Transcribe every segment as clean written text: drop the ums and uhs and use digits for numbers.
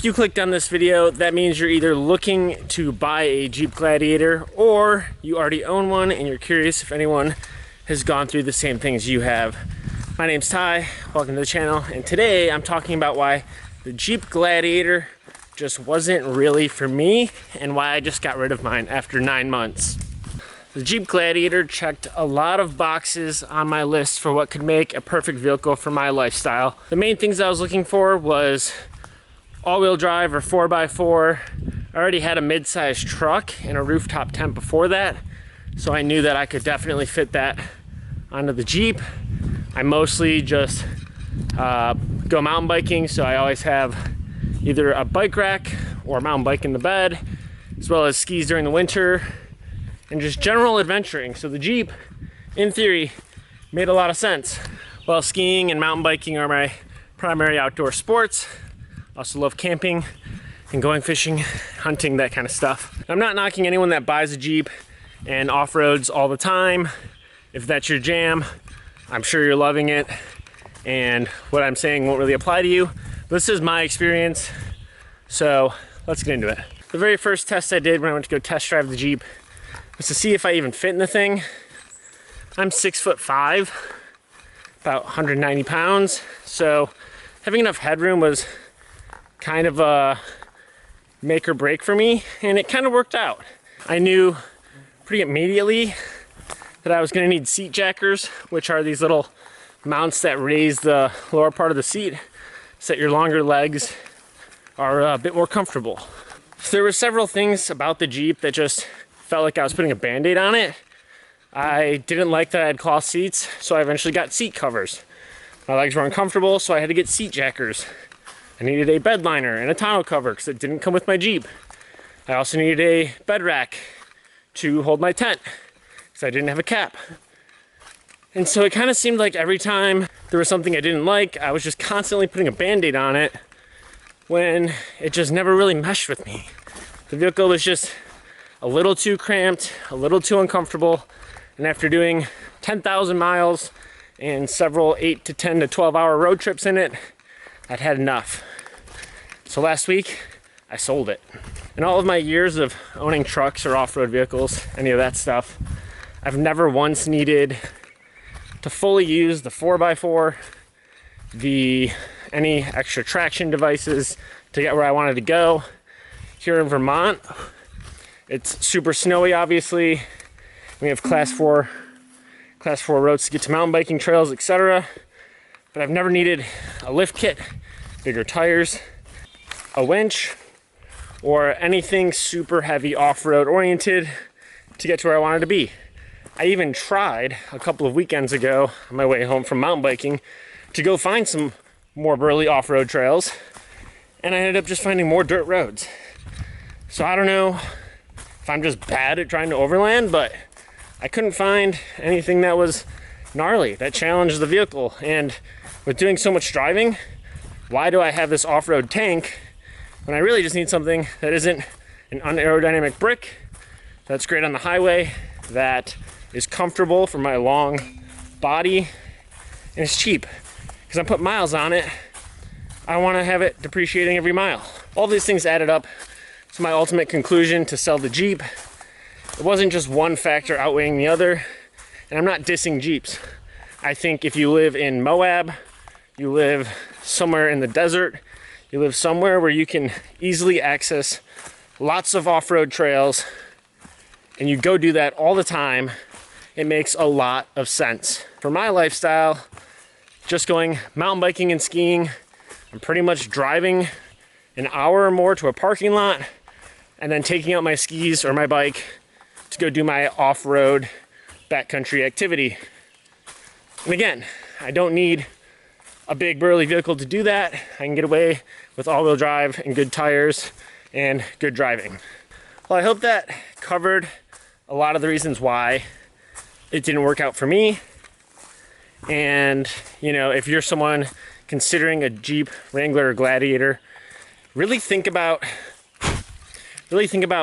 you clicked on this video, that means you're either looking to buy a Jeep Gladiator or you already own one and you're curious if anyone has gone through the same things you have. My name's Ty, welcome to the channel, and today I'm talking about why the Jeep Gladiator just wasn't really for me and why I just got rid of mine after 9 months. The Jeep Gladiator checked a lot of boxes on my list for what could make a perfect vehicle for my lifestyle. The main things I was looking for was all-wheel drive or 4x4. I already had a mid-sized truck and a rooftop tent before that, so I knew that I could definitely fit that onto the Jeep. I mostly just go mountain biking, so I always have either a bike rack or a mountain bike in the bed, as well as skis during the winter, and just general adventuring. So the Jeep, in theory, made a lot of sense. While skiing and mountain biking are my primary outdoor sports, I also love camping and going fishing, hunting, that kind of stuff. I'm not knocking anyone that buys a Jeep and off-roads all the time. If that's your jam, I'm sure you're loving it, and what I'm saying won't really apply to you. This is my experience, so let's get into it. The very first test I did when I went to go test drive the Jeep was to see if I even fit in the thing. I'm 6'5", about 190 pounds, so having enough headroom was kind of a make or break for me, and it kind of worked out. I knew pretty immediately that I was going to need seat jackers, which are these little mounts that raise the lower part of the seat so that your longer legs are a bit more comfortable. So there were several things about the Jeep that just felt like I was putting a band-aid on it. I didn't like that I had cloth seats, so I eventually got seat covers. My legs were uncomfortable, so I had to get seat jackers. I needed a bed liner and a tonneau cover because it didn't come with my Jeep. I also needed a bed rack to hold my tent because I didn't have a cap. And so it kind of seemed like every time there was something I didn't like, I was just constantly putting a band-aid on it when it just never really meshed with me. The vehicle was just a little too cramped, a little too uncomfortable, and after doing 10,000 miles and several 8 to 10 to 12 hour road trips in it, I'd had enough. So last week, I sold it. In all of my years of owning trucks or off-road vehicles, any of that stuff, I've never once needed to fully use the 4x4, any extra traction devices to get where I wanted to go. Here in Vermont, it's super snowy, obviously. We have class 4 roads to get to mountain biking trails, etc. But I've never needed a lift kit, bigger tires, a winch, or anything super heavy off-road oriented to get to where I wanted to be. I even tried a couple of weekends ago on my way home from mountain biking to go find some more burly off-road trails, and I ended up just finding more dirt roads. So I don't know if I'm just bad at trying to overland, but I couldn't find anything that was gnarly, that challenged the vehicle. And with doing so much driving, why do I have this off-road tank when I really just need something that isn't an unaerodynamic brick, that's great on the highway, that is comfortable for my long body, and it's cheap? Because I'm putting miles on it, I want to have it depreciating every mile. All these things added up to my ultimate conclusion to sell the Jeep. It wasn't just one factor outweighing the other, and I'm not dissing Jeeps. I think if you live in Moab, you live somewhere in the desert, you live somewhere where you can easily access lots of off-road trails, and you go do that all the time, it makes a lot of sense. For my lifestyle, just going mountain biking and skiing, I'm pretty much driving an hour or more to a parking lot and then taking out my skis or my bike to go do my off-road backcountry activity. And again, I don't need a big burly vehicle to do that. I can get away with all-wheel drive and good tires and good driving. Well, I hope that covered a lot of the reasons why it didn't work out for me. And, you know, if you're someone considering a Jeep Wrangler or Gladiator, really think about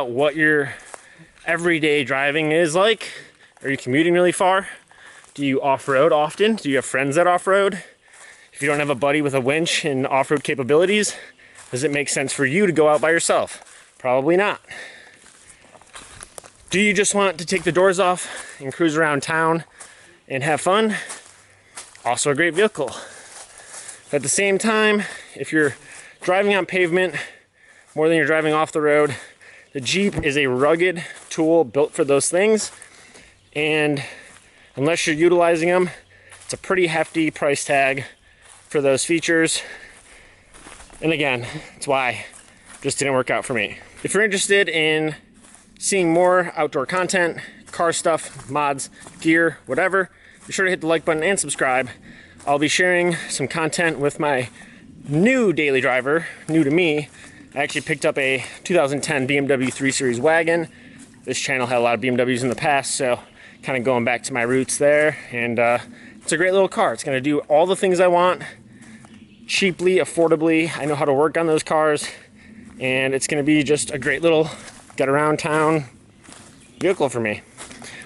what your everyday driving is like. Are you commuting really far? Do you off-road often? Do you have friends that off-road? If you don't have a buddy with a winch and off-road capabilities, Does it make sense for you to go out by yourself? Probably not. Do you just want to take the doors off and cruise around town and have fun? Also a great vehicle. But at the same time, if you're driving on pavement more than you're driving off the road, the Jeep is a rugged tool built for those things. And unless you're utilizing them, it's a pretty hefty price tag for those features. And again, that's why it just didn't work out for me. If you're interested in seeing more outdoor content, car stuff, mods, gear, whatever, be sure to hit the like button and subscribe. I'll be sharing some content with my new daily driver, new to me. I actually picked up a 2010 BMW 3 Series wagon. This channel had a lot of BMWs in the past, so kind of going back to my roots there. And it's a great little car. It's gonna do all the things I want, cheaply, affordably. I know how to work on those cars, and it's gonna be just a great little get around town vehicle for me,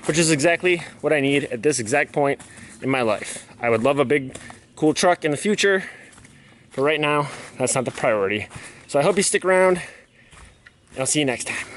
which is exactly what I need at this exact point in my life. I would love a big, cool truck in the future, but right now, that's not the priority. So I hope you stick around, and I'll see you next time.